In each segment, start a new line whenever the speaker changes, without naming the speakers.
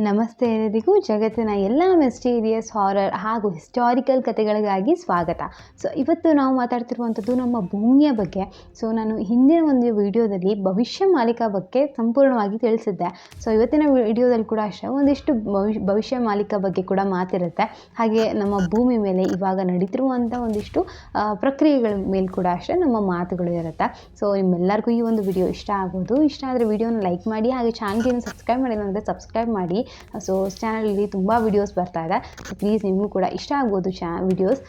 ನಮಸ್ತೆ ಎಲ್ಲರಿಗೂ. ಜಗತ್ತಿನ ಎಲ್ಲ ಮಿಸ್ಟೀರಿಯಸ್, ಹಾರರ್ ಹಾಗೂ ಹಿಸ್ಟಾರಿಕಲ್ ಕಥೆಗಳಿಗಾಗಿ ಸ್ವಾಗತ. ಇವತ್ತು ನಾವು ಮಾತಾಡ್ತಿರುವಂಥದ್ದು ನಮ್ಮ ಭೂಮಿಯ ಬಗ್ಗೆ. ನಾನು ಹಿಂದಿನ ಒಂದು ವಿಡಿಯೋದಲ್ಲಿ ಭವಿಷ್ಯ ಮಾಲಿಕ ಬಗ್ಗೆ ಸಂಪೂರ್ಣವಾಗಿ ತಿಳಿಸಿದ್ದೆ. ಇವತ್ತಿನ ವಿಡಿಯೋದಲ್ಲಿ ಕೂಡ ಅಷ್ಟೇ ಒಂದಿಷ್ಟು ಭವಿಷ್ಯ ಮಾಲಿಕ ಬಗ್ಗೆ ಕೂಡ ಮಾತಿರುತ್ತೆ. ಹಾಗೆ ನಮ್ಮ ಭೂಮಿ ಮೇಲೆ ಇವಾಗ ನಡೀತಿರುವಂಥ ಒಂದಿಷ್ಟು ಪ್ರಕ್ರಿಯೆಗಳ ಮೇಲೆ ಕೂಡ ಅಷ್ಟೇ ನಮ್ಮ ಮಾತುಗಳು ಇರುತ್ತೆ. ನಿಮ್ಮೆಲ್ಲರಿಗೂ ಈ ಒಂದು ವಿಡಿಯೋ ಇಷ್ಟ ಆಗ್ಬೋದು. ಇಷ್ಟ ಆದರೆ ವಿಡಿಯೋನ ಲೈಕ್ ಮಾಡಿ, ಹಾಗೆ ಚಾನಲ್ಗೆ ಸಬ್ಸ್ಕ್ರೈಬ್ ಮಾಡಿಲ್ಲ ಅಂದರೆ ಸಬ್ಸ್ಕ್ರೈಬ್ ಮಾಡಿ. ಚಾನಲಲ್ಲಿ ತುಂಬ ವಿಡಿಯೋಸ್ ಬರ್ತಾ ಇದೆ. ಪ್ಲೀಸ್ ನಿಮಗೂ ಕೂಡ ಇಷ್ಟ ಆಗ್ಬೋದು ವಿಡಿಯೋಸ್.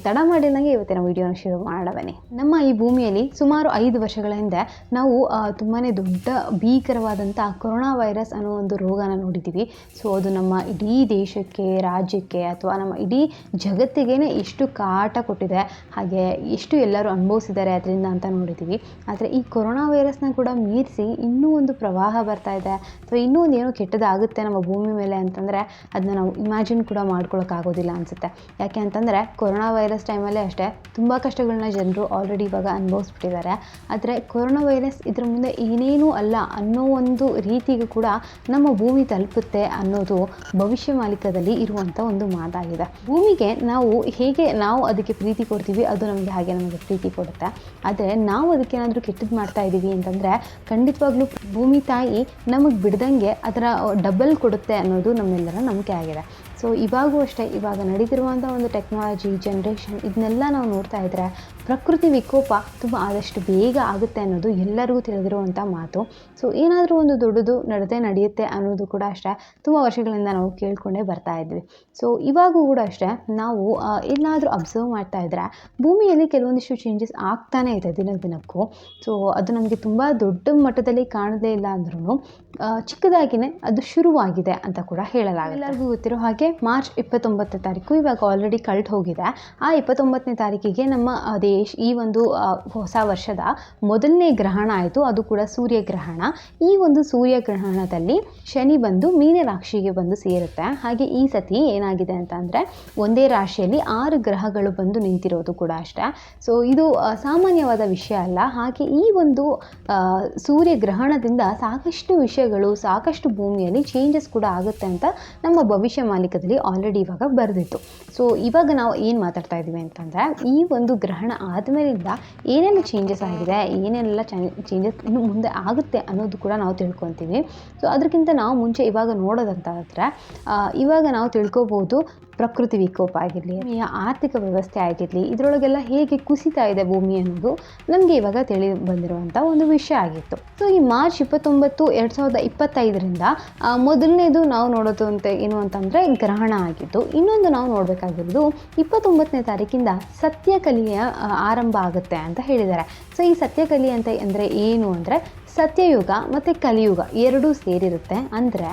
ತಡ ಮಾಡಿದಂಗೆ ಇವತ್ತಿನ ವಿಡಿಯೋನ ಶುರು ಮಾಡಬನ್ನಿ. ನಮ್ಮ ಈ ಭೂಮಿಯಲ್ಲಿ ಸುಮಾರು 5 ವರ್ಷಗಳ ಹಿಂದೆ ನಾವು ತುಂಬಾ ದೊಡ್ಡ ಭೀಕರವಾದಂಥ ಕೊರೋನಾ ವೈರಸ್ ಅನ್ನೋ ಒಂದು ರೋಗನ ನೋಡಿದ್ದೀವಿ. ಅದು ನಮ್ಮ ಇಡೀ ದೇಶಕ್ಕೆ, ರಾಜ್ಯಕ್ಕೆ ಅಥವಾ ನಮ್ಮ ಇಡೀ ಜಗತ್ತಿಗೇ ಎಷ್ಟು ಕಾಟ ಕೊಟ್ಟಿದೆ, ಹಾಗೆ ಎಷ್ಟು ಎಲ್ಲರೂ ಅನುಭವಿಸಿದ್ದಾರೆ ಅದರಿಂದ ಅಂತ ನೋಡಿದ್ದೀವಿ. ಆದರೆ ಈ ಕೊರೋನಾ ವೈರಸ್ನ ಕೂಡ ಮೀರಿಸಿ ಇನ್ನೂ ಒಂದು ಪ್ರವಾಹ ಬರ್ತಾ ಇದೆ, ಅಥವಾ ಇನ್ನೂ ಒಂದು ಏನೋ ಕೆಟ್ಟದಾಗುತ್ತೆ ನಮ್ಮ ಭೂಮಿ ಮೇಲೆ ಅಂತಂದರೆ ಅದನ್ನ ನಾವು ಇಮ್ಯಾಜಿನ್ ಕೂಡ ಮಾಡ್ಕೊಳ್ಳೋಕ್ಕಾಗೋದಿಲ್ಲ ಅನಿಸುತ್ತೆ. ಯಾಕೆ ಅಂತಂದರೆ ಕೊರೋನಾ ವೈರಸ್ ಟೈಮಲ್ಲೇ ಅಷ್ಟೇ ತುಂಬ ಕಷ್ಟಗಳನ್ನ ಜನರು ಆಲ್ರೆಡಿ ಇವಾಗ ಅನುಭವಿಸ್ಬಿಟ್ಟಿದ್ದಾರೆ. ಆದರೆ ಕೊರೋನಾ ವೈರಸ್ ಇದರ ಮುಂದೆ ಏನೇನೂ ಅಲ್ಲ ಅನ್ನೋ ಒಂದು ರೀತಿಗೂ ಕೂಡ ನಮ್ಮ ಭೂಮಿ ತಲುಪುತ್ತೆ ಅನ್ನೋದು ಭವಿಷ್ಯ ಮಾಲಿಕದಲ್ಲಿ ಇರುವಂಥ ಒಂದು ಮಾತಾಗಿದೆ. ಭೂಮಿಗೆ ನಾವು ಅದಕ್ಕೆ ಪ್ರೀತಿ ಕೊಡ್ತೀವಿ, ಅದು ನಮಗೆ ಪ್ರೀತಿ ಕೊಡುತ್ತೆ. ಆದರೆ ನಾವು ಅದಕ್ಕೇನಾದರೂ ಕೆಟ್ಟದ್ದು ಮಾಡ್ತಾ ಇದ್ದೀವಿ ಅಂತಂದರೆ ಖಂಡಿತವಾಗ್ಲೂ ಭೂಮಿ ತಾಯಿ ನಮಗೆ ಬಿಡ್ದಂಗೆ ಅದರ ಡಬಲ್ ಕೊಡುತ್ತೆ ಅನ್ನೋದು ನಮ್ಮೆಲ್ಲರ ನಂಬಿಕೆ ಆಗಿದೆ. ಇವಾಗೂ ಅಷ್ಟೇ, ಇವಾಗ ನಡೀತಿರುವಂಥ ಒಂದು ಟೆಕ್ನಾಲಜಿ ಜನ್ರೇಷನ್ ಇದನ್ನೆಲ್ಲ ನಾವು ನೋಡ್ತಾ ಇದ್ದರೆ ಪ್ರಕೃತಿ ವಿಕೋಪ ತುಂಬ ಆದಷ್ಟು ಬೇಗ ಆಗುತ್ತೆ ಅನ್ನೋದು ಎಲ್ಲರಿಗೂ ತಿಳಿದಿರುವಂಥ ಮಾತು. ಏನಾದರೂ ಒಂದು ದೊಡ್ಡದು ನಡೆಯುತ್ತೆ ಅನ್ನೋದು ಕೂಡ ಅಷ್ಟೇ ತುಂಬ ವರ್ಷಗಳಿಂದ ನಾವು ಕೇಳ್ಕೊಂಡೇ ಬರ್ತಾ ಇದ್ವಿ. ಇವಾಗೂ ಕೂಡ ಅಷ್ಟೇ ನಾವು ಏನಾದರೂ ಅಬ್ಸರ್ವ್ ಮಾಡ್ತಾ ಇದ್ದರೆ ಭೂಮಿಯಲ್ಲಿ ಕೆಲವೊಂದಿಷ್ಟು ಚೇಂಜಸ್ ಆಗ್ತಾನೇ ಇದೆ ದಿನಕ್ಕೂ. ಅದು ನಮಗೆ ತುಂಬ ದೊಡ್ಡ ಮಟ್ಟದಲ್ಲಿ ಕಾಣದೇ ಇಲ್ಲ ಅಂದ್ರೂ ಚಿಕ್ಕದಾಗಿಯೇ ಅದು ಶುರುವಾಗಿದೆ ಅಂತ ಕೂಡ ಹೇಳಲಾಗುತ್ತೆ. ಎಲ್ಲರಿಗೂ ಗೊತ್ತಿರೋ ಹಾಗೆ ಮಾರ್ಚ್ 29ನೇ ತಾರೀಕು ಇವಾಗ ಆಲ್ರೆಡಿ ಕಳೆದು ಹೋಗಿದೆ. ಆ 29ನೇ ತಾರೀಕಿಗೆ ನಮ್ಮ ಈ ಒಂದು ಹೊಸ ವರ್ಷದ ಮೊದಲನೇ ಗ್ರಹಣ ಆಯಿತು. ಅದು ಕೂಡ ಸೂರ್ಯಗ್ರಹಣ. ಈ ಒಂದು ಸೂರ್ಯಗ್ರಹಣದಲ್ಲಿ ಶನಿ ಬಂದು ಮೀನ ರಾಶಿಗೆ ಬಂದು ಸೇರುತ್ತೆ. ಹಾಗೆ ಈ ಸತಿ ಏನಾಗಿದೆ ಅಂತ ಅಂದರೆ ಒಂದೇ ರಾಶಿಯಲ್ಲಿ 6 ಗ್ರಹಗಳು ಬಂದು ನಿಂತಿರೋದು ಕೂಡ ಅಷ್ಟೇ. ಇದು ಸಾಮಾನ್ಯವಾದ ವಿಷಯ ಅಲ್ಲ. ಹಾಗೆ ಈ ಒಂದು ಸೂರ್ಯಗ್ರಹಣದಿಂದ ಸಾಕಷ್ಟು ವಿಷಯಗಳು, ಸಾಕಷ್ಟು ಭೂಮಿಯಲ್ಲಿ ಚೇಂಜಸ್ ಕೂಡ ಆಗುತ್ತೆ ಅಂತ ನಮ್ಮ ಭವಿಷ್ಯ ಮಾಲಿಕದಲ್ಲಿ ಆಲ್ರೆಡಿ ಇವಾಗ ಬರೆದಿತ್ತು. ಇವಾಗ ನಾವು ಏನು ಮಾತಾಡ್ತಾ ಇದ್ದೀವಿ ಅಂತಂದರೆ ಈ ಒಂದು ಗ್ರಹಣ ಆದಮೇಲಿಂದ ಏನೆಲ್ಲ ಚೇಂಜಸ್ ಆಗಿದೆ, ಏನೆಲ್ಲ ಚೇಂಜಸ್ ಇನ್ನು ಮುಂದೆ ಆಗುತ್ತೆ ಅನ್ನೋದು ಕೂಡ ನಾವು ತಿಳ್ಕೊತೀವಿ. ಅದಕ್ಕಿಂತ ನಾವು ಮುಂಚೆ ಇವಾಗ ನೋಡೋದಂತಾದರೆ ಇವಾಗ ನಾವು ತಿಳ್ಕೊಬೋದು ಪ್ರಕೃತಿ ವಿಕೋಪ ಆಗಿರಲಿ, ಆರ್ಥಿಕ ವ್ಯವಸ್ಥೆ ಆಗಿರಲಿ, ಇದರೊಳಗೆಲ್ಲ ಹೇಗೆ ಕುಸಿತಾ ಇದೆ ಭೂಮಿ ಅನ್ನೋದು ನಮಗೆ ಇವಾಗ ತಿಳಿದು ಬಂದಿರುವಂಥ ಒಂದು ವಿಷಯ ಆಗಿತ್ತು. ಈ ಮಾರ್ಚ್ 29, 2025ರಿಂದ ಮೊದಲನೇದು ನಾವು ನೋಡೋದು ಏನು ಅಂತಂದರೆ ಗ್ರಹಣ ಆಗಿತ್ತು. ಇನ್ನೊಂದು ನಾವು ನೋಡಬೇಕಾಗಿರೋದು 29ನೇ ತಾರೀಕಿಂದ ಸತ್ಯಕಲಿಯ ಆರಂಭ ಆಗುತ್ತೆ ಅಂತ ಹೇಳಿದ್ದಾರೆ. ಈ ಸತ್ಯಕಲಿ ಅಂದರೆ ಏನು ಅಂದರೆ ಸತ್ಯಯುಗ ಮತ್ತು ಕಲಿಯುಗ ಎರಡೂ ಸೇರಿರುತ್ತೆ. ಅಂದರೆ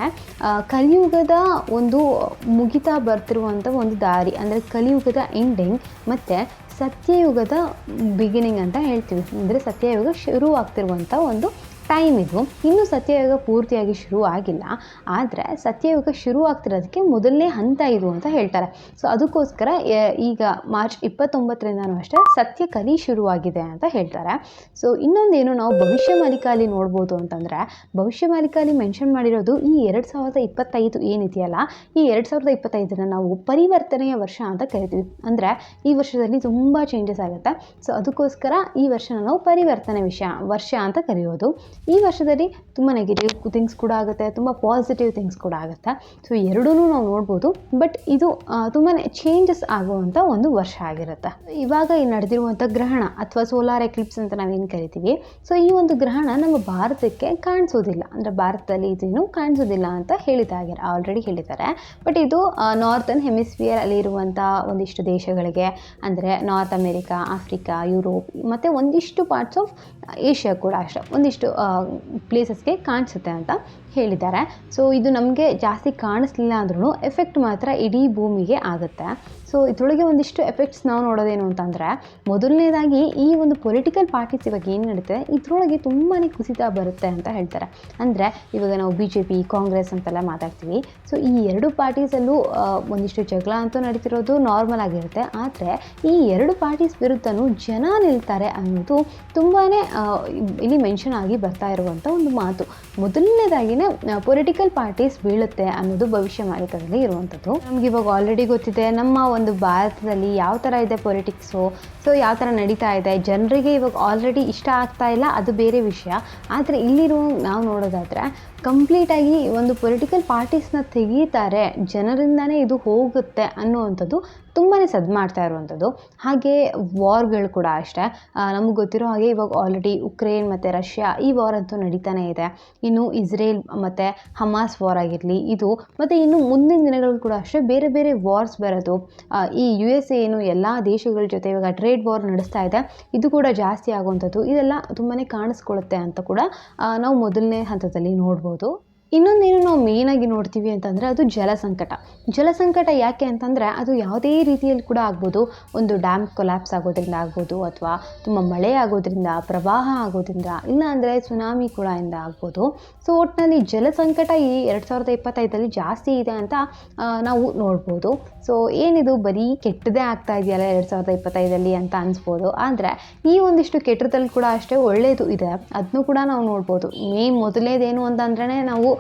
ಕಲಿಯುಗದ ಒಂದು ಮುಗಿತಾ ಬರ್ತಿರುವಂಥ ಒಂದು ದಾರಿ, ಅಂದರೆ ಕಲಿಯುಗದ ಎಂಡಿಂಗ್ ಮತ್ತು ಸತ್ಯಯುಗದ ಬಿಗಿನಿಂಗ್ ಅಂತ ಹೇಳ್ತೀವಿ. ಅಂದರೆ ಸತ್ಯಯುಗ ಶುರು ಆಗ್ತಿರುವಂಥ ಒಂದು ಟೈಮ್ ಇದು. ಇನ್ನೂ ಸತ್ಯಯುಗ ಪೂರ್ತಿಯಾಗಿ ಶುರು ಆಗಿಲ್ಲ, ಆದರೆ ಸತ್ಯಯುಗ ಶುರು ಆಗ್ತಿರೋದಕ್ಕೆ ಮೊದಲನೇ ಹಂತ ಇದು ಅಂತ ಹೇಳ್ತಾರೆ. ಅದಕ್ಕೋಸ್ಕರ ಈಗ ಮಾರ್ಚ್ 29ರಿಂದನೂ ಅಷ್ಟೇ ಸತ್ಯಕಲಿ ಶುರುವಾಗಿದೆ ಅಂತ ಹೇಳ್ತಾರೆ. ಇನ್ನೊಂದೇನು ನಾವು ಭವಿಷ್ಯ ಮಾಲಿಕಲ್ಲಿ ನೋಡ್ಬೋದು ಅಂತಂದರೆ ಭವಿಷ್ಯ ಮಾಲಿಕಲ್ಲಿ ಮೆನ್ಷನ್ ಮಾಡಿರೋದು ಈ 2025 ಏನಿದೆಯಲ್ಲ, ಈ 2025ನ ನಾವು ಪರಿವರ್ತನೆಯ ವರ್ಷ ಅಂತ ಕರಿತೀವಿ. ಅಂದರೆ ಈ ವರ್ಷದಲ್ಲಿ ತುಂಬ ಚೇಂಜಸ್ ಆಗುತ್ತೆ. ಅದಕ್ಕೋಸ್ಕರ ಈ ವರ್ಷನ ನಾವು ಪರಿವರ್ತನೆ ವರ್ಷ ಅಂತ ಕರೆಯೋದು. ಈ ವರ್ಷದಲ್ಲಿ ತುಂಬ ನೆಗೆಟಿವ್ ಥಿಂಗ್ಸ್ ಕೂಡ ಆಗುತ್ತೆ, ತುಂಬ ಪಾಸಿಟಿವ್ ಥಿಂಗ್ಸ್ ಕೂಡ ಆಗುತ್ತೆ. ಎರಡೂ ನಾವು ನೋಡ್ಬೋದು. ಬಟ್ ಇದು ತುಂಬಾ ಚೇಂಜಸ್ ಆಗುವಂಥ ಒಂದು ವರ್ಷ ಆಗಿರುತ್ತೆ. ಇವಾಗ ಈ ನಡೆದಿರುವಂಥ ಗ್ರಹಣ ಅಥವಾ ಸೋಲಾರ್ ಎಕ್ಲಿಪ್ಸ್ ಅಂತ ನಾವೇನು ಕರಿತೀವಿ, ಈ ಒಂದು ಗ್ರಹಣ ನಮ್ಮ ಭಾರತಕ್ಕೆ ಕಾಣಿಸೋದಿಲ್ಲ. ಅಂದರೆ ಭಾರತದಲ್ಲಿ ಇದೇನು ಕಾಣಿಸೋದಿಲ್ಲ ಅಂತ ಆಲ್ರೆಡಿ ಹೇಳಿದ್ದಾರೆ. ಬಟ್ ಇದು ನಾರ್ತನ್ ಹೆಮಿಸ್ಫಿಯರ್ ಅಲ್ಲಿ ಇರುವಂಥ ಒಂದಿಷ್ಟು ದೇಶಗಳಿಗೆ, ಅಂದರೆ ನಾರ್ತ್ ಅಮೇರಿಕಾ, ಆಫ್ರಿಕಾ, ಯುರೋಪ್ ಮತ್ತು ಒಂದಿಷ್ಟು ಪಾರ್ಟ್ಸ್ ಆಫ್ ಏಷ್ಯಾ ಕೂಡ ಅಷ್ಟೇ ಒಂದಿಷ್ಟು ಪ್ಲೇಸಸ್ಗೆ ಕಾಣಿಸುತ್ತೆ ಅಂತ ಹೇಳಿದ್ದಾರೆ. ಇದು ನಮಗೆ ಜಾಸ್ತಿ ಕಾಣಿಸ್ಲಿಲ್ಲ ಅಂದ್ರೂ ಎಫೆಕ್ಟ್ ಮಾತ್ರ ಇಡೀ ಭೂಮಿಗೆ ಆಗುತ್ತೆ. ಸೊ ಇದರೊಳಗೆ ಒಂದಿಷ್ಟು ಎಫೆಕ್ಟ್ಸ್ ನಾವು ನೋಡೋದೇನು ಅಂತಂದರೆ, ಮೊದಲನೇದಾಗಿ ಈ ಒಂದು ಪೊಲಿಟಿಕಲ್ ಪಾರ್ಟೀಸ್ ಇವಾಗ ಏನು ನಡೀತೆ ಇದರೊಳಗೆ ತುಂಬಾ ಕುಸಿತ ಬರುತ್ತೆ ಅಂತ ಹೇಳ್ತಾರೆ. ಅಂದರೆ ಇವಾಗ ನಾವು BJP, ಕಾಂಗ್ರೆಸ್ ಅಂತೆಲ್ಲ ಮಾತಾಡ್ತೀವಿ. ಸೊ ಈ ಎರಡು ಪಾರ್ಟೀಸಲ್ಲೂ ಒಂದಿಷ್ಟು ಜಗಳ ಅಂತೂ ನಡೀತಿರೋದು ನಾರ್ಮಲ್ ಆಗಿರುತ್ತೆ. ಆದರೆ ಈ ಎರಡು ಪಾರ್ಟೀಸ್ ವಿರುದ್ಧನೂ ಜನ ನಿಲ್ತಾರೆ ಅನ್ನೋದು ತುಂಬಾ ಇಲ್ಲಿ ಮೆನ್ಷನ್ ಆಗಿ ಬರ್ತಾ ಇರುವಂಥ ಒಂದು ಮಾತು. ಮೊದಲನೇದಾಗಿನೇ ಪೊಲಿಟಿಕಲ್ ಪಾರ್ಟೀಸ್ ಬೀಳುತ್ತೆ ಅನ್ನೋದು ಭವಿಷ್ಯವಾಣಿಗಳಲ್ಲಿ ಇರುವಂಥದ್ದು. ನಮ್ಗೆ ಇವಾಗ ಆಲ್ರೆಡಿ ಗೊತ್ತಿದೆ ನಮ್ಮ ಒಂದು ಭಾರತದಲ್ಲಿ ಯಾವ ಥರ ಇದೆ ಪೊಲಿಟಿಕ್ಸು, ಸೊ ಯಾವ ಥರ ನಡೀತಾ ಇದೆ, ಜನರಿಗೆ ಇವಾಗ ಆಲ್ರೆಡಿ ಇಷ್ಟ ಆಗ್ತಾ ಇಲ್ಲ, ಅದು ಬೇರೆ ವಿಷಯ. ಆದರೆ ಇಲ್ಲಿರುವ ನಾವು ನೋಡೋದಾದರೆ ಕಂಪ್ಲೀಟಾಗಿ ಒಂದು ಪೊಲಿಟಿಕಲ್ ಪಾರ್ಟೀಸ್ನ ತೆಗೀತಾರೆ, ಜನರಿಂದನೇ ಇದು ಹೋಗುತ್ತೆ ಅನ್ನುವಂಥದ್ದು ತುಂಬಾ ಸದ್ದು ಮಾಡ್ತಾ ಇರುವಂಥದ್ದು. ಹಾಗೆ ವಾರ್ಗಳು ಕೂಡ ಅಷ್ಟೇ. ನಮಗೆ ಗೊತ್ತಿರೋ ಹಾಗೆ ಇವಾಗ ಆಲ್ರೆಡಿ ಉಕ್ರೇನ್ ಮತ್ತು ರಷ್ಯಾ ಈ ವಾರ್ ಅಂತೂ ನಡೀತಾನೆ ಇದೆ. ಇನ್ನು ಇಸ್ರೇಲ್ ಮತ್ತು ಹಮಾಸ್ ವಾರ್ ಆಗಿರಲಿ ಇದು, ಮತ್ತು ಇನ್ನು ಮುಂದಿನ ದಿನಗಳು ಕೂಡ ಅಷ್ಟೇ ಬೇರೆ ಬೇರೆ ವಾರ್ಸ್ ಬರೋದು. ಈ USA ಏನು ಎಲ್ಲ ದೇಶಗಳ ಜೊತೆ ಇವಾಗ ಟ್ರೇಡ್ ವಾರ್ ನಡೆಸ್ತಾ ಇದೆ, ಇದು ಕೂಡ ಜಾಸ್ತಿ ಆಗುವಂಥದ್ದು. ಇದೆಲ್ಲ ತುಂಬಾ ಕಾಣಿಸ್ಕೊಳ್ಳುತ್ತೆ ಅಂತ ಕೂಡ ನಾವು ಮೊದಲನೇ ಹಂತದಲ್ಲಿ ನೋಡ್ಬೋದು. ಇನ್ನೊಂದೇನು ನಾವು ಮೇಯ್ನಾಗಿ ನೋಡ್ತೀವಿ ಅಂತಂದರೆ ಅದು ಜಲಸಂಕಟ ಯಾಕೆ ಅಂತಂದರೆ ಅದು ಯಾವುದೇ ರೀತಿಯಲ್ಲಿ ಕೂಡ ಆಗ್ಬೋದು. ಒಂದು ಡ್ಯಾಮ್ ಕೊಲ್ಯಾಪ್ಸ್ ಆಗೋದ್ರಿಂದ ಆಗ್ಬೋದು, ಅಥವಾ ತುಂಬ ಮಳೆ ಆಗೋದ್ರಿಂದ, ಪ್ರವಾಹ ಆಗೋದ್ರಿಂದ, ಇಲ್ಲ ಅಂದರೆ ಸುನಾಮಿ ಕೂಡ ಇಂದ ಆಗ್ಬೋದು. ಸೊ ಒಟ್ಟಿನಲ್ಲಿ ಜಲಸಂಕಟ ಈ 2025 ಜಾಸ್ತಿ ಇದೆ ಅಂತ ನಾವು ನೋಡ್ಬೋದು. ಸೊ ಏನಿದು ಬರೀ ಕೆಟ್ಟದೇ ಆಗ್ತಾ ಇದೆಯಲ್ಲ 2025 ಅಂತ ಅನಿಸ್ಬೋದು. ಆದರೆ ಈ ಒಂದಿಷ್ಟು ಕೆಟ್ಟದಲ್ಲಿ ಕೂಡ ಅಷ್ಟೇ ಒಳ್ಳೆಯದು ಇದೆ, ಅದನ್ನು ಕೂಡ ನಾವು ನೋಡ್ಬೋದು. ಮೊದಲೇದೇನು ಅಂತಂದ್ರೆ ನಾವು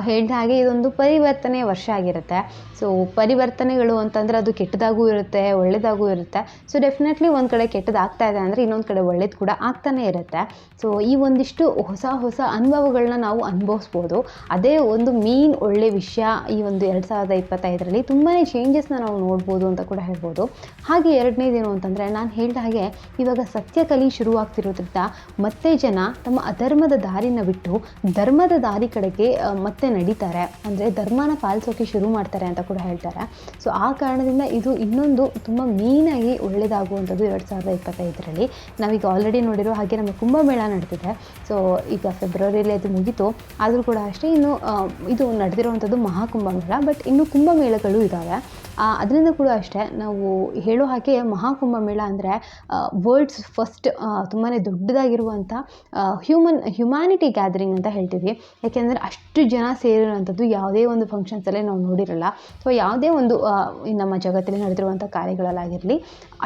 ಹೇಳಿದ ಹಾಗೆ ಇದೊಂದು ಪರಿವರ್ತನೆ ವರ್ಷ ಆಗಿರುತ್ತೆ. ಸೊ ಪರಿವರ್ತನೆಗಳು ಅಂತಂದರೆ ಅದು ಕೆಟ್ಟದಾಗೂ ಇರುತ್ತೆ, ಒಳ್ಳೆಯದಾಗೂ ಇರುತ್ತೆ. ಸೊ ಡೆಫಿನೆಟ್ಲಿ ಒಂದು ಕಡೆ ಕೆಟ್ಟದಾಗ್ತಾ ಇದೆ ಅಂದರೆ ಇನ್ನೊಂದು ಕಡೆ ಒಳ್ಳೇದು ಕೂಡ ಆಗ್ತಾನೇ ಇರುತ್ತೆ. ಸೊ ಈ ಒಂದಿಷ್ಟು ಹೊಸ ಅನುಭವಗಳನ್ನ ನಾವು ಅನುಭವಿಸ್ಬೋದು. ಅದೇ ಒಂದು ಮೇನ್ ಒಳ್ಳೆ ವಿಷಯ ಈ ಒಂದು 2025 ತುಂಬಾ ಚೇಂಜಸ್ನ ನಾವು ನೋಡ್ಬೋದು ಅಂತ ಕೂಡ ಹೇಳ್ಬೋದು. ಹಾಗೆ ಎರಡನೇದೇನು ಅಂತಂದರೆ, ನಾನು ಹೇಳಿದ ಹಾಗೆ ಇವಾಗ ಸತ್ಯ ಕಲಿ ಶುರುವಾಗ್ತಿರೋದ್ರಿಂದ ಮತ್ತೆ ಜನ ತಮ್ಮ ಅಧರ್ಮದ ದಾರಿನ ಬಿಟ್ಟು ಧರ್ಮದ ದಾರಿ ಕಡೆಗೆ ಮತ್ತೆ ನಡೀತಾರೆ, ಅಂದರೆ ಧರ್ಮನ ಪಾಲಿಸೋಕೆ ಶುರು ಮಾಡ್ತಾರೆ ಅಂತ ಕೂಡ ಹೇಳ್ತಾರೆ. ಸೊ ಆ ಕಾರಣದಿಂದ ಇದು ಇನ್ನೊಂದು ತುಂಬ ಮೇಯ್ನಾಗಿ ಒಳ್ಳೆಯದಾಗುವಂಥದ್ದು 2025. ನಾವೀಗ ಆಲ್ರೆಡಿ ನೋಡಿರೋ ಹಾಗೆ ನಮ್ಮ ಕುಂಭಮೇಳ ನಡೆದಿದೆ. ಸೊ ಈಗ ಫೆಬ್ರವರಿಯಲ್ಲಿ ಅದು ಮುಗೀತು, ಆದರೂ ಕೂಡ ಅಷ್ಟೇ ಇನ್ನು ಇದು ನಡೆದಿರುವಂಥದ್ದು ಮಹಾಕುಂಭಮೇಳ. ಬಟ್ ಇನ್ನು ಕುಂಭಮೇಳಗಳು ಇದ್ದಾವೆ. ಅದರಿಂದ ಕೂಡ ಅಷ್ಟೇ ನಾವು ಹೇಳೋ ಹಾಗೆ ಮಹಾಕುಂಭಮೇಳ ಅಂದರೆ ವರ್ಲ್ಡ್ಸ್ ಫಸ್ಟ್ ತುಂಬಾ ದೊಡ್ಡದಾಗಿರುವಂಥ ಹ್ಯುಮ್ಯಾನಿಟಿ ಗ್ಯಾದರಿಂಗ್ ಅಂತ ಹೇಳ್ತೀವಿ. ಯಾಕೆಂದರೆ ಅಷ್ಟು ಜನ ಸೇರಿರುವಂಥದ್ದು ಯಾವುದೇ ಒಂದು ಫಂಕ್ಷನ್ಸಲ್ಲೇ ನಾವು ನೋಡಿರಲ್ಲ. ಸೊ ಯಾವುದೇ ಒಂದು ನಮ್ಮ ಜಗತ್ತಲ್ಲಿ ನಡೆದಿರುವಂಥ ಕಾರ್ಯಗಳಲ್ಲಾಗಿರಲಿ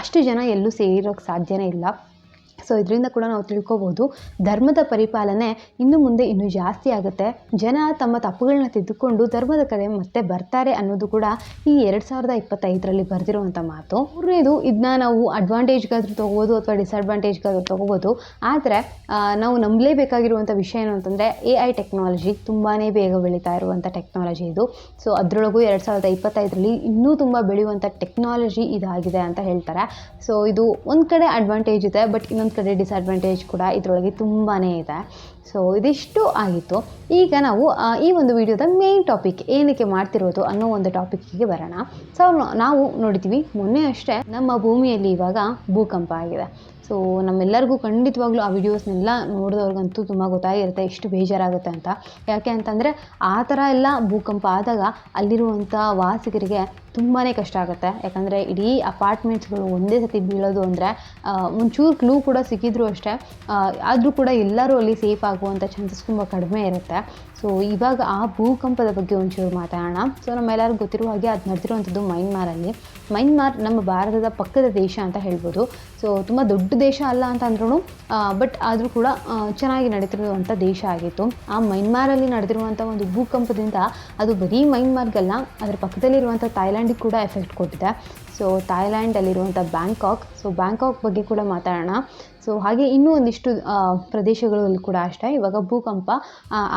ಅಷ್ಟು ಜನ ಎಲ್ಲೂ ಸೇರೋಕ್ಕೆ ಸಾಧ್ಯನೇ ಇಲ್ಲ. ಸೊ ಇದರಿಂದ ಕೂಡ ನಾವು ತಿಳ್ಕೊಬೋದು ಧರ್ಮದ ಪರಿಪಾಲನೆ ಇನ್ನು ಮುಂದೆ ಇನ್ನೂ ಜಾಸ್ತಿ ಆಗುತ್ತೆ. ಜನ ತಮ್ಮ ತಪ್ಪುಗಳನ್ನ ತಿದ್ದುಕೊಂಡು ಧರ್ಮದ ಕಡೆ ಮತ್ತೆ ಬರ್ತಾರೆ ಅನ್ನೋದು ಕೂಡ ಈ 2025 ಬರೆದಿರುವಂಥ ಮಾತು. ಮೂರನೇದು, ಇದನ್ನ ನಾವು ಅಡ್ವಾಂಟೇಜ್ಗಾದರೂ ತೊಗೋಬೋದು ಅಥವಾ ಡಿಸ್ಅಡ್ವಾಂಟೇಜ್ಗಾದರೂ ತೊಗೋಬೋದು. ಆದರೆ ನಾವು ನಂಬಲೇಬೇಕಾಗಿರುವಂಥ ವಿಷಯ ಏನು ಅಂತಂದರೆ AI ಟೆಕ್ನಾಲಜಿ ತುಂಬಾ ಬೇಗ ಬೆಳೀತಾ ಇರುವಂಥ ಟೆಕ್ನಾಲಜಿ ಇದು. ಸೊ ಅದರೊಳಗೂ 2025 ಇನ್ನೂ ತುಂಬ ಬೆಳೆಯುವಂಥ ಟೆಕ್ನಾಲಜಿ ಇದಾಗಿದೆ ಅಂತ ಹೇಳ್ತಾರೆ. ಸೊ ಇದು ಒಂದು ಕಡೆ ಅಡ್ವಾಂಟೇಜ್ ಇದೆ, ಬಟ್ ಇನ್ನೊಂದು ಕಡೆ ಡಿಸ್ಅಡ್ವಾಂಟೇಜ್ ಕೂಡ ಇದರೊಳಗೆ ತುಂಬಾ ಇದೆ. ಸೊ ಇದಿಷ್ಟು ಆಗಿತ್ತು. ಈಗ ನಾವು ಈ ಒಂದು ವಿಡಿಯೋದ ಮೇನ್ ಟಾಪಿಕ್ ಏನಕ್ಕೆ ಮಾಡ್ತಿರೋದು ಅನ್ನೋ ಒಂದು ಟಾಪಿಕ್ಕಿಗೆ ಬರೋಣ. ಸೊ ನಾವು ನೋಡಿದ್ದೀವಿ ಮೊನ್ನೆ ಅಷ್ಟೇ ನಮ್ಮ ಭೂಮಿಯಲ್ಲಿ ಇವಾಗ ಭೂಕಂಪ ಆಗಿದೆ. ಸೊ ನಮ್ಮೆಲ್ಲರಿಗೂ ಖಂಡಿತವಾಗ್ಲೂ ಆ ವಿಡಿಯೋಸ್ನೆಲ್ಲ ನೋಡಿದವ್ರಿಗಂತೂ ತುಂಬ ಗೊತ್ತಾಗಿರುತ್ತೆ ಎಷ್ಟು ಬೇಜಾರಾಗುತ್ತೆ ಅಂತ. ಯಾಕೆ ಅಂತಂದರೆ ಆ ಥರ ಎಲ್ಲ ಭೂಕಂಪ ಆದಾಗ ಅಲ್ಲಿರುವಂಥ ವಾಸಿಗರಿಗೆ ತುಂಬಾ ಕಷ್ಟ ಆಗುತ್ತೆ. ಯಾಕಂದರೆ ಇಡೀ ಅಪಾರ್ಟ್ಮೆಂಟ್ಸ್ಗಳು ಒಂದೇ ಸತಿ ಬೀಳೋದು ಅಂದರೆ ಒಂಚೂರು ಕ್ಲೂ ಕೂಡ ಸಿಕ್ಕಿದ್ರು ಅಷ್ಟೇ, ಆದರೂ ಕೂಡ ಎಲ್ಲರೂ ಅಲ್ಲಿ ಸೇಫ್ ಆಗುವಂಥ ಚಾನ್ಸಸ್ ತುಂಬ ಕಡಿಮೆ ಇರುತ್ತೆ. ಸೊ ಇವಾಗ ಆ ಭೂಕಂಪದ ಬಗ್ಗೆ ಒಂಚೂರು ಮಾತಾಡೋಣ. ಸೊ ನಮ್ಮೆಲ್ಲರಿಗೂ ಗೊತ್ತಿರುವ ಹಾಗೆ ಅದು ನಡೆದಿರುವಂಥದ್ದು ಮೈನ್ಮಾರ್ ನಮ್ಮ ಭಾರತದ ಪಕ್ಕದ ದೇಶ ಅಂತ ಹೇಳ್ಬೋದು. ಸೊ ತುಂಬ ದೊಡ್ಡ ದೇಶ ಅಲ್ಲ ಅಂತ ಅಂದ್ರೂ ಬಟ್ ಆದರೂ ಕೂಡ ಚೆನ್ನಾಗಿ ನಡೀತಿರುವಂಥ ದೇಶ ಆಗಿತ್ತು. ಆ ಮೈನ್ಮಾರಲ್ಲಿ ನಡೆದಿರುವಂಥ ಒಂದು ಭೂಕಂಪದಿಂದ ಅದು ಬರೀ ಮೈನ್ಮಾರ್ಗಲ್ಲ, ಅದರ ಪಕ್ಕದಲ್ಲಿರುವಂಥ ಥಾಯ್ಲ್ಯಾಂಡಿಗೆ ಕೂಡ ಎಫೆಕ್ಟ್ ಕೊಟ್ಟಿದೆ. ಸೊ ಥಾಯ್ಲ್ಯಾಂಡಲ್ಲಿರುವಂಥ ಬ್ಯಾಂಕಾಕ್ ಬಗ್ಗೆ ಕೂಡ ಮಾತಾಡೋಣ. ಸೊ ಹಾಗೆ ಇನ್ನೂ ಒಂದಿಷ್ಟು ಪ್ರದೇಶಗಳಲ್ಲಿ ಕೂಡ ಅಷ್ಟೇ ಇವಾಗ ಭೂಕಂಪ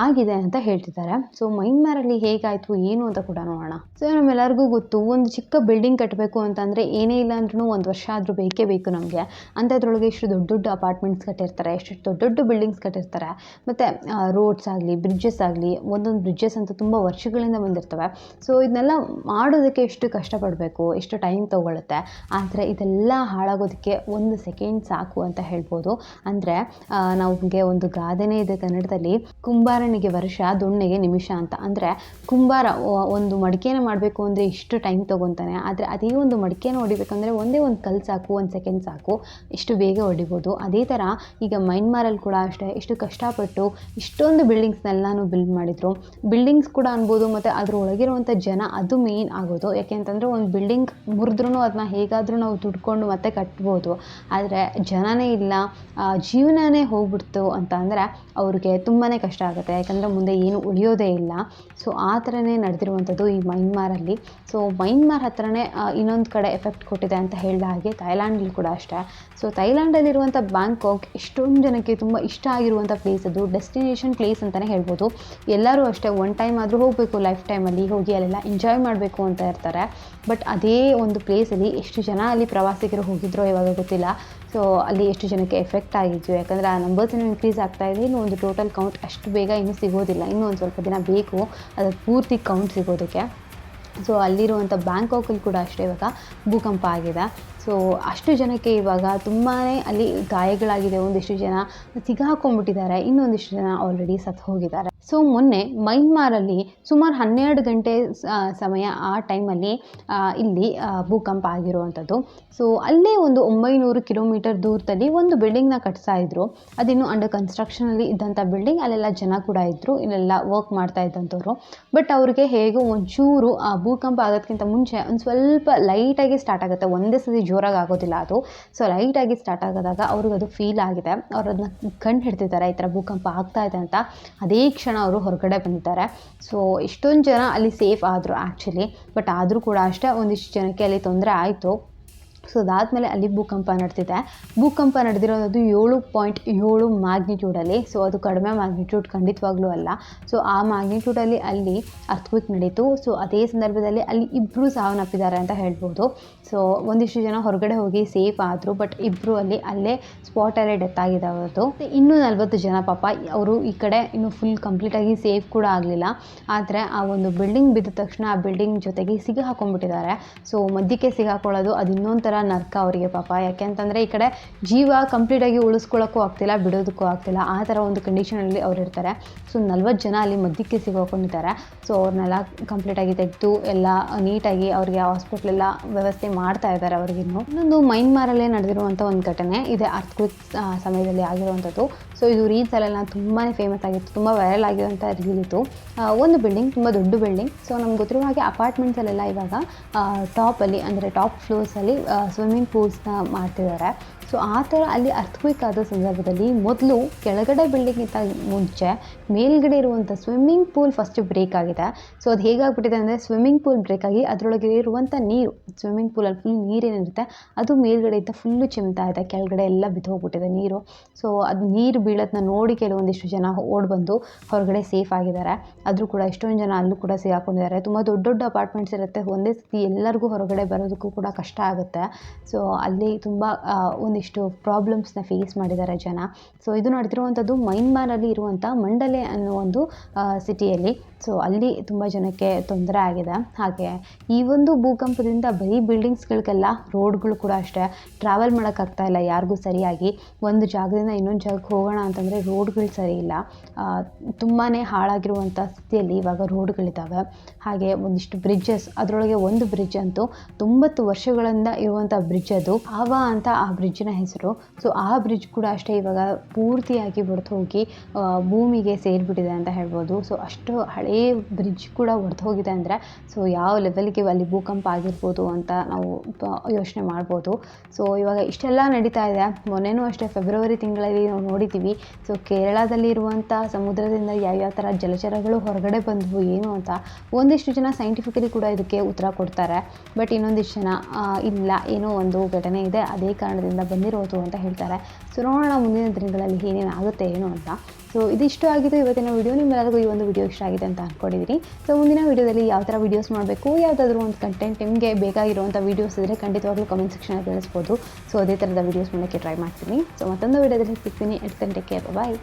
ಆಗಿದೆ ಅಂತ ಹೇಳ್ತಿದ್ದಾರೆ. ಸೊ ಮೈನ್ಮಾರಲ್ಲಿ ಹೇಗಾಯಿತು ಏನು ಅಂತ ಕೂಡ ನೋಡೋಣ. ಸೊ ನಮ್ಮೆಲ್ಲರಿಗೂ ಗೊತ್ತು, ಒಂದು ಚಿಕ್ಕ ಬಿಲ್ಡಿಂಗ್ ಕಟ್ಟಬೇಕು ಅಂತಂದರೆ ಏನೇ ಇಲ್ಲ ಅಂದ್ರೂ 1 ವರ್ಷ ಆದರೂ ಬೇಕೇ ಬೇಕು ನಮಗೆ. ಅಂಥದ್ರೊಳಗೆ ಎಷ್ಟು ದೊಡ್ಡ ಅಪಾರ್ಟ್ಮೆಂಟ್ಸ್ ಕಟ್ಟಿರ್ತಾರೆ, ಎಷ್ಟು ದೊಡ್ಡ ಬಿಲ್ಡಿಂಗ್ಸ್ ಕಟ್ಟಿರ್ತಾರೆ. ಮತ್ತು ರೋಡ್ಸ್ ಆಗಲಿ, ಬ್ರಿಡ್ಜಸ್ ಆಗಲಿ, ಒಂದೊಂದು ಬ್ರಿಡ್ಜಸ್ ಅಂತ ತುಂಬ ವರ್ಷಗಳಿಂದ ಬಂದಿರ್ತವೆ. ಸೊ ಇದನ್ನೆಲ್ಲ ಮಾಡೋದಕ್ಕೆ ಎಷ್ಟು ಕಷ್ಟಪಡಬೇಕು, ಎಷ್ಟು ಟೈಮ್ ತೊಗೊಳುತ್ತೆ. ಆದರೆ ಇದೆಲ್ಲ ಹಾಳಾಗೋದಕ್ಕೆ 1 ಸೆಕೆಂಡ್ ಸಾಕು ಅಂತ ಹೇಳ್ಬೋದು. ಅಂದರೆ ನಮಗೆ ಒಂದು ಗಾದೆನೇ ಇದೆ ಕನ್ನಡದಲ್ಲಿ, ಕುಂಬಾರನಿಗೆ ವರ್ಷ ದೊಣ್ಣೆಗೆ ನಿಮಿಷ ಅಂತ. ಅಂದರೆ ಕುಂಬಾರ ಒಂದು ಮಡಿಕೆನ ಮಾಡಬೇಕು ಅಂದರೆ ಇಷ್ಟು ಟೈಮ್ ತೊಗೊತಾನೆ, ಆದರೆ ಅದೇ ಒಂದು ಮಡಿಕೆನ ಹೊಡಿಬೇಕಂದ್ರೆ ಒಂದೇ ಒಂದು ಕಲ್ಲು ಸಾಕು, 1 ಸೆಕೆಂಡ್ ಸಾಕು, ಇಷ್ಟು ಬೇಗ ಹೊಡಿಬೋದು. ಅದೇ ಥರ ಈಗ ಮೈನ್ಮಾರಲ್ಲಿ ಕೂಡ ಅಷ್ಟೇ, ಇಷ್ಟು ಕಷ್ಟಪಟ್ಟು ಇಷ್ಟೊಂದು ಬಿಲ್ಡಿಂಗ್ಸ್ನೆಲ್ಲನೂ ಬಿಲ್ಡ್ ಮಾಡಿದರು. ಬಿಲ್ಡಿಂಗ್ಸ್ ಕೂಡ ಅನ್ಬೋದು, ಮತ್ತು ಅದ್ರ ಒಳಗಿರುವಂಥ ಜನ, ಅದು ಮೇಯ್ನ್ ಆಗೋದು. ಯಾಕೆ ಅಂತಂದರೆ ಒಂದು ಬಿಲ್ಡಿಂಗ್ ಮುರಿದ್ರೂ ಅದನ್ನ ಹೇಗಾದರೂ ನಾವು ದುಡ್ಕೊಂಡು ಮತ್ತೆ ಕಟ್ಬೋದು. ಆದರೆ ಜನನೇ ಇಲ್ಲ, ಜೀವನನೇ ಹೋಗ್ಬಿಡ್ತು ಅಂತ ಅಂದರೆ ಅವ್ರಿಗೆ ತುಂಬಾ ಕಷ್ಟ ಆಗುತ್ತೆ. ಯಾಕಂದರೆ ಮುಂದೆ ಏನು ಉಳಿಯೋದೇ ಇಲ್ಲ. ಸೊ ಆ ಥರನೇ ನಡೆದಿರುವಂಥದ್ದು ಈ ಮೈನ್ಮಾರಲ್ಲಿ. ಸೊ ಮೈನ್ಮಾರ್ ಹತ್ರನೇ ಇನ್ನೊಂದು ಕಡೆ ಎಫೆಕ್ಟ್ ಕೊಟ್ಟಿದೆ ಅಂತ ಹೇಳಿದ ಹಾಗೆ ಥೈಲ್ಯಾಂಡಲ್ಲಿ ಕೂಡ ಅಷ್ಟೇ. ಸೊ ಥೈಲ್ಯಾಂಡಲ್ಲಿರುವಂಥ ಬ್ಯಾಂಕಾಕ್ ಎಷ್ಟೊಂದು ಜನಕ್ಕೆ ತುಂಬ ಇಷ್ಟ ಆಗಿರುವಂಥ ಪ್ಲೇಸ್, ಅದು ಡೆಸ್ಟಿನೇಷನ್ ಪ್ಲೇಸ್ ಅಂತಲೇ ಹೇಳ್ಬೋದು. ಎಲ್ಲರೂ ಅಷ್ಟೇ ಒನ್ ಟೈಮ್ ಆದರೂ ಹೋಗಬೇಕು, ಲೈಫ್ ಟೈಮಲ್ಲಿ ಹೋಗಿ ಅಲ್ಲೆಲ್ಲ ಎಂಜಾಯ್ ಮಾಡಬೇಕು ಅಂತ ಇರ್ತಾರೆ. ಬಟ್ ಅದೇ ಒಂದು ಪ್ಲೇಸಲ್ಲಿ ಎಷ್ಟು ಜನ ಅಲ್ಲಿ ಪ್ರವಾಸಿಗರು ಹೋಗಿದ್ರೋ ಇವಾಗ ಗೊತ್ತಿಲ್ಲ. ಸೊ ಅಲ್ಲಿ ಎಷ್ಟು ಜನಕ್ಕೆ ಎಫೆಕ್ಟ್ ಆಗಿತ್ತು, ಯಾಕಂದರೆ ಆ ನಂಬರ್ಸ್ ಇನ್ನೂ ಇನ್ಕ್ರೀಸ್ ಆಗ್ತಾಯಿದೆ. ಇನ್ನೂ ಒಂದು ಟೋಟಲ್ ಕೌಂಟ್ ಅಷ್ಟು ಬೇಗ ಇನ್ನೂ ಸಿಗೋದಿಲ್ಲ, ಇನ್ನೂ ಒಂದು ಸ್ವಲ್ಪ ದಿನ ಬೇಕು ಅದಕ್ಕೆ ಪೂರ್ತಿ ಕೌಂಟ್ ಸಿಗೋದಕ್ಕೆ. ಸೊ ಅಲ್ಲಿರುವಂಥ ಬ್ಯಾಂಕಾಕಲ್ಲಿ ಕೂಡ ಅಷ್ಟೇ ಇವಾಗ ಭೂಕಂಪ ಆಗಿದೆ. ಸೊ ಅಷ್ಟು ಜನಕ್ಕೆ ಇವಾಗ ತುಂಬಾ ಅಲ್ಲಿ ಗಾಯಗಳಾಗಿದೆ, ಒಂದಿಷ್ಟು ಜನ ಸಿಗಾಕೊಂಡ್ಬಿಟ್ಟಿದ್ದಾರೆ, ಇನ್ನೊಂದಿಷ್ಟು ಜನ ಆಲ್ರೆಡಿ ಸತ್ತು ಹೋಗಿದ್ದಾರೆ. ಸೊ ಮೊನ್ನೆ ಮೈನ್ಮಾರಲ್ಲಿ ಸುಮಾರು 12 ಗಂಟೆ ಸಮಯ ಆ ಟೈಮಲ್ಲಿ ಇಲ್ಲಿ ಭೂಕಂಪ ಆಗಿರುವಂಥದ್ದು. ಸೊ ಅಲ್ಲೇ ಒಂದು 900 ಕಿಲೋಮೀಟರ್ ದೂರದಲ್ಲಿ ಒಂದು ಬಿಲ್ಡಿಂಗ್ನ ಕಟ್ತಾ ಇದ್ರು. ಅದಿನ್ನು ಅಂಡರ್ ಕನ್ಸ್ಟ್ರಕ್ಷನಲ್ಲಿ ಇದ್ದಂಥ ಬಿಲ್ಡಿಂಗ್. ಅಲ್ಲೆಲ್ಲ ಜನ ಕೂಡ ಇದ್ದರು, ಇಲ್ಲೆಲ್ಲ ವರ್ಕ್ ಮಾಡ್ತಾ ಇದ್ದಂಥವ್ರು. ಬಟ್ ಅವ್ರಿಗೆ ಹೇಗೋ ಒಂಚೂರು ಆ ಭೂಕಂಪ ಆಗೋದಕ್ಕಿಂತ ಮುಂಚೆ ಒಂದು ಸ್ವಲ್ಪ ಲೈಟಾಗಿ ಸ್ಟಾರ್ಟ್ ಆಗುತ್ತೆ, ಒಂದೇ ಸತಿ ಜೋರಾಗಿ ಆಗೋದಿಲ್ಲ ಅದು. ಸೊ ಲೈಟಾಗಿ ಸ್ಟಾರ್ಟ್ ಆಗೋದಾಗ ಅವ್ರಿಗೆ ಅದು ಫೀಲ್ ಆಗಿದೆ, ಅವ್ರು ಅದನ್ನ ಕಂಡು ಹಿಡ್ತಿದ್ದಾರೆ ಈ ಥರ ಭೂಕಂಪ ಆಗ್ತಾ ಇದೆ ಅಂತ. ಅದೇ ಕ್ಷಣ ಅವರು ಹೊರಗಡೆ ಬಂದಿದ್ದಾರೆ. ಸೊ ಎಷ್ಟೊಂದು ಜನ ಅಲ್ಲಿ ಸೇಫ್ ಆದರು ಆ್ಯಕ್ಚುಲಿ. ಬಟ್ ಆದರೂ ಕೂಡ ಅಷ್ಟೇ ಒಂದಿಷ್ಟು ಜನಕ್ಕೆ ಅಲ್ಲಿ ತೊಂದರೆ ಆಯಿತು. ಸೊ ಅದಾದಮೇಲೆ ಅಲ್ಲಿ ಭೂಕಂಪ ನಡೆದಿದೆ. ಭೂಕಂಪ ನಡೆದಿರೋದು 7.7 ಮ್ಯಾಗ್ನಿಟ್ಯೂಡಲ್ಲಿ. ಸೊ ಅದು ಕಡಿಮೆ ಮ್ಯಾಗ್ನಿಟ್ಯೂಡ್ ಖಂಡಿತವಾಗ್ಲೂ ಅಲ್ಲ. ಸೊ ಆ ಮ್ಯಾಗ್ನಿಟ್ಯೂಡಲ್ಲಿ ಅಲ್ಲಿ ಅರ್ಥಕ್ವೇಕ್ ನಡೀತು. ಸೊ ಅದೇ ಸಂದರ್ಭದಲ್ಲಿ ಅಲ್ಲಿ 2 ಸಾವನ್ನಪ್ಪಿದ್ದಾರೆ ಅಂತ ಹೇಳ್ಬೋದು. ಸೊ ಒಂದಿಷ್ಟು ಜನ ಹೊರಗಡೆ ಹೋಗಿ ಸೇಫ್ ಆದರು, ಬಟ್ ಇಬ್ಬರು ಅಲ್ಲೇ ಸ್ಪಾಟಲ್ಲೇ ಡೆತ್ ಆಗಿದೆ ಅವ್ರದ್ದು. ಇನ್ನೂ 40 ಜನ ಪಾಪ ಅವರು ಈ ಕಡೆ ಇನ್ನೂ ಫುಲ್ ಕಂಪ್ಲೀಟಾಗಿ ಸೇಫ್ ಕೂಡ ಆಗಲಿಲ್ಲ. ಆದರೆ ಆ ಒಂದು ಬಿಲ್ಡಿಂಗ್ ಬಿದ್ದ ತಕ್ಷಣ ಆ ಬಿಲ್ಡಿಂಗ್ ಜೊತೆಗೆ ಸಿಗಾಕೊಂಡ್ಬಿಟ್ಟಿದ್ದಾರೆ. ಸೊ ಮಧ್ಯಕ್ಕೆ ಸಿಗಾಕೊಳ್ಳೋದು ಅದು ಇನ್ನೊಂದು ಥರ ನರ್ಕ ಅವರಿಗೆ ಪಾಪ. ಯಾಕೆ ಅಂತಂದರೆ ಈ ಕಡೆ ಜೀವ ಕಂಪ್ಲೀಟಾಗಿ ಉಳಿಸ್ಕೊಳ್ಳೋಕ್ಕೂ ಆಗ್ತಿಲ್ಲ, ಬಿಡೋದಕ್ಕೂ ಆಗ್ತಿಲ್ಲ, ಆ ಥರ ಒಂದು ಕಂಡೀಷನಲ್ಲಿ ಅವ್ರು ಇರ್ತಾರೆ. ಸೊ 40 ಜನ ಅಲ್ಲಿ ಮಧ್ಯಕ್ಕೆ ಸಿಗಾಕೊಂಡಿದ್ದಾರೆ. ಸೊ ಅವ್ರನ್ನೆಲ್ಲ ಕಂಪ್ಲೀಟಾಗಿ ತೆಗೆದು ಎಲ್ಲ ನೀಟಾಗಿ ಅವ್ರಿಗೆ ಹಾಸ್ಪಿಟ್ಲೆಲ್ಲ ವ್ಯವಸ್ಥೆ ಮಾಡ್ತಾ ಇದ್ದಾರೆ ಅವ್ರಿಗಿನ್ನು. ಇನ್ನೊಂದು ಮೈನ್ಮಾರಲ್ಲೇ ನಡೆದಿರುವಂಥ ಒಂದು ಘಟನೆ ಇದೆ, ಅರ್ಥಕ್ವೇಕ್ ಸಮಯದಲ್ಲಿ ಆಗಿರುವಂಥದ್ದು. ಸೊ ಇದು ರೀಲ್ಸಲ್ಲೆಲ್ಲ ತುಂಬಾ ಫೇಮಸ್ ಆಗಿತ್ತು, ತುಂಬ ವೈರಲ್ ಆಗಿರುವಂಥ ರೀಲ್ ಇತ್ತು. ಒಂದು ಬಿಲ್ಡಿಂಗ್, ತುಂಬ ದೊಡ್ಡ ಬಿಲ್ಡಿಂಗ್. ಸೊ ನಮ್ಗೆ ಗೊತ್ತಿರುವ ಹಾಗೆ ಅಪಾರ್ಟ್ಮೆಂಟ್ಸಲ್ಲೆಲ್ಲ ಇವಾಗ ಟಾಪಲ್ಲಿ ಅಂದರೆ ಟಾಪ್ ಫ್ಲೋರ್ಸಲ್ಲಿ ಸ್ವಿಮ್ಮಿಂಗ್ ಪೂಲ್ಸ್ನ ಮಾಡ್ತಿದ್ದಾರೆ. ಸೊ ಆ ಥರ ಅಲ್ಲಿ ಅರ್ಥಕ್ವೇಕ್ ಆದ ಸಂದರ್ಭದಲ್ಲಿ ಮೊದಲು ಕೆಳಗಡೆ ಬಿಲ್ಡಿಂಗಿಂತ ಮುಂಚೆ ಮೇಲ್ಗಡೆ ಇರುವಂಥ ಸ್ವಿಮ್ಮಿಂಗ್ ಪೂಲ್ ಫಸ್ಟ್ ಬ್ರೇಕ್ ಆಗಿದೆ. ಸೊ ಅದು ಹೇಗಾಗ್ಬಿಟ್ಟಿದೆ ಅಂದರೆ ಸ್ವಿಮ್ಮಿಂಗ್ ಪೂಲ್ ಬ್ರೇಕ್ ಆಗಿ ಅದರೊಳಗೆ ಇರುವಂಥ ನೀರು, ಸ್ವಿಮ್ಮಿಂಗ್ ಪೂಲಲ್ಲಿ ಫುಲ್ ನೀರೇನಿರುತ್ತೆ ಅದು ಮೇಲ್ಗಡೆಯಿಂದ ಫುಲ್ಲು ಚಿಮ್ತಾ ಇದೆ, ಕೆಳಗಡೆ ಎಲ್ಲ ಬಿದ್ದು ಹೋಗ್ಬಿಟ್ಟಿದೆ ನೀರು. ಸೊ ಅದು ನೀರು ಬೀಳೋದನ್ನ ನೋಡಿ ಕೆಲವೊಂದಿಷ್ಟು ಜನ ಓಡಿ ಬಂದು ಹೊರಗಡೆ ಸೇಫ್ ಆಗಿದ್ದಾರೆ. ಆದರೂ ಕೂಡ ಎಷ್ಟೊಂದು ಜನ ಅಲ್ಲೂ ಕೂಡ ಸಿಗಾಕೊಂಡಿದ್ದಾರೆ. ತುಂಬ ದೊಡ್ಡ ದೊಡ್ಡ ಅಪಾರ್ಟ್ಮೆಂಟ್ಸ್ ಇರುತ್ತೆ, ಒಂದೇ ಸತಿ ಎಲ್ಲರಿಗೂ ಹೊರಗಡೆ ಬರೋದಕ್ಕೂ ಕೂಡ ಕಷ್ಟ ಆಗುತ್ತೆ. ಸೊ ಅಲ್ಲಿ ತುಂಬ ಒಂದಿಷ್ಟು ಪ್ರಾಬ್ಲಮ್ಸ್ನ ಫೇಸ್ ಮಾಡಿದ್ದಾರೆ ಜನ. ಸೊ ಇದು ನಡೆದಿರುವಂಥದ್ದು ಮೈನ್ಮಾರಲ್ಲಿ ಇರುವಂಥ ಮಂಡಲೆ ಅನ್ನೋ ಒಂದು ಸಿಟಿಯಲ್ಲಿ. ಸೊ ಅಲ್ಲಿ ತುಂಬ ಜನಕ್ಕೆ ತೊಂದರೆ ಆಗಿದೆ. ಹಾಗೆ ಈ ಒಂದು ಭೂಕಂಪದಿಂದ ಬರೀ ಬಿಲ್ಡಿಂಗ್ಸ್ಗಳಿಗೆಲ್ಲ ರೋಡ್ಗಳು ಕೂಡ ಅಷ್ಟೇ ಟ್ರಾವೆಲ್ ಮಾಡೋಕ್ಕಾಗ್ತಾ ಇಲ್ಲ ಯಾರಿಗೂ ಸರಿಯಾಗಿ. ಒಂದು ಜಾಗದಿಂದ ಇನ್ನೊಂದು ಜಾಗಕ್ಕೆ ಹೋಗೋಣ ಅಂತಂದರೆ ರೋಡ್ಗಳು ಸರಿ ಇಲ್ಲ, ತುಂಬಾ ಹಾಳಾಗಿರುವಂಥ ಸ್ಥಿತಿಯಲ್ಲಿ ಇವಾಗ ರೋಡ್ಗಳಿದ್ದಾವೆ. ಹಾಗೆ ಒಂದಿಷ್ಟು ಬ್ರಿಡ್ಜಸ್, ಅದರೊಳಗೆ ಒಂದು ಬ್ರಿಡ್ಜ್ ಅಂತೂ 90 ವರ್ಷಗಳಿಂದ ಇರುವಂಥ ಬ್ರಿಡ್ಜ್, ಅದು ಆವಾ ಅಂತ ಆ ಬ್ರಿಡ್ಜ್ನ ಹೆಸರು. ಸೊ ಆ ಬ್ರಿಡ್ಜ್ ಕೂಡ ಅಷ್ಟೇ ಇವಾಗ ಪೂರ್ತಿಯಾಗಿ ಒಡೆದು ಹೋಗಿ ಭೂಮಿಗೆ ಸೇರಿಬಿಟ್ಟಿದೆ ಅಂತ ಹೇಳ್ಬೋದು. ಸೊ ಅಷ್ಟು ಹಳೇ ಬ್ರಿಡ್ಜ್ ಕೂಡ ಒಡೆದು ಹೋಗಿದೆ ಅಂದರೆ ಸೊ ಯಾವ ಲೆವೆಲ್ಗೆ ಅಲ್ಲಿ ಭೂಕಂಪ ಆಗಿರ್ಬೋದು ಅಂತ ನಾವು ಯೋಚನೆ ಮಾಡ್ಬೋದು. ಸೊ ಇವಾಗ ಇಷ್ಟೆಲ್ಲ ನಡೀತಾ ಇದೆ. ಮೊನ್ನೆನೂ ಅಷ್ಟೇ ಫೆಬ್ರವರಿ ತಿಂಗಳಲ್ಲಿ ನಾವು ನೋಡಿದ್ದೀವಿ. ಸೊ ಕೇರಳದಲ್ಲಿ ಇರುವಂಥ ಸಮುದ್ರದಿಂದ ಯಾವ್ಯಾವ ಥರ ಜಲಚರಗಳು ಹೊರಗಡೆ ಬಂದವು ಏನು ಅಂತ ಒಂದಿಷ್ಟು ಜನ ಸೈಂಟಿಫಿಕಲಿ ಕೂಡ ಇದಕ್ಕೆ ಉತ್ತರ ಕೊಡ್ತಾರೆ. ಬಟ್ ಇನ್ನೊಂದಿಷ್ಟು ಜನ ಇಲ್ಲ, ಏನೋ ಒಂದು ಘಟನೆ ಇದೆ, ಅದೇ ಕಾರಣದಿಂದ ಬಂದಿರೋದು ಅಂತ ಹೇಳ್ತಾರೆ. ಸೊ ನೋಡೋಣ ಮುಂದಿನ ದಿನಗಳಲ್ಲಿ ಏನೇನು ಆಗುತ್ತೆ ಏನು ಅಂತ. ಸೊ ಇದಿಷ್ಟು ಆಗಿದ್ದು ಇವತ್ತಿನ ವಿಡಿಯೋ. ನಿಮ್ಮೆಲ್ಲರಿಗೂ ಈ ಒಂದು ವಿಡಿಯೋ ಇಷ್ಟ ಆಗಿದೆ ಅಂತ ಅಂದ್ಕೊಂಡಿದ್ದೀನಿ. ಸೊ ಮುಂದಿನ ವಿಡಿಯೋದಲ್ಲಿ ಯಾವ ಥರ ವೀಡಿಯೋಸ್ ಮಾಡಬೇಕು, ಯಾವುದಾದ್ರೂ ಒಂದು ಕಂಟೆಂಟ್ ನಿಮಗೆ ಬೇಕಾಗಿರುವಂಥ ವೀಡಿಯೋಸ್ ಇದ್ದರೆ ಖಂಡಿತವಾಗ್ಲೂ ಕಮೆಂಟ್ ಸೆಕ್ಷನಲ್ಲಿ ತಿಳಿಸ್ಬೋದು. ಸೊ ಅದೇ ಥರದ ವೀಡಿಯೋಸ್ ಮಾಡೋಕ್ಕೆ ಟ್ರೈ ಮಾಡ್ತೀನಿ. ಸೊ ಮತ್ತೊಂದು ವಿಡಿಯೋದಲ್ಲಿ ಸಿಗ್ತೀನಿ. ಟೇಕ್ ಕೇರ್, ಬಾಯ್.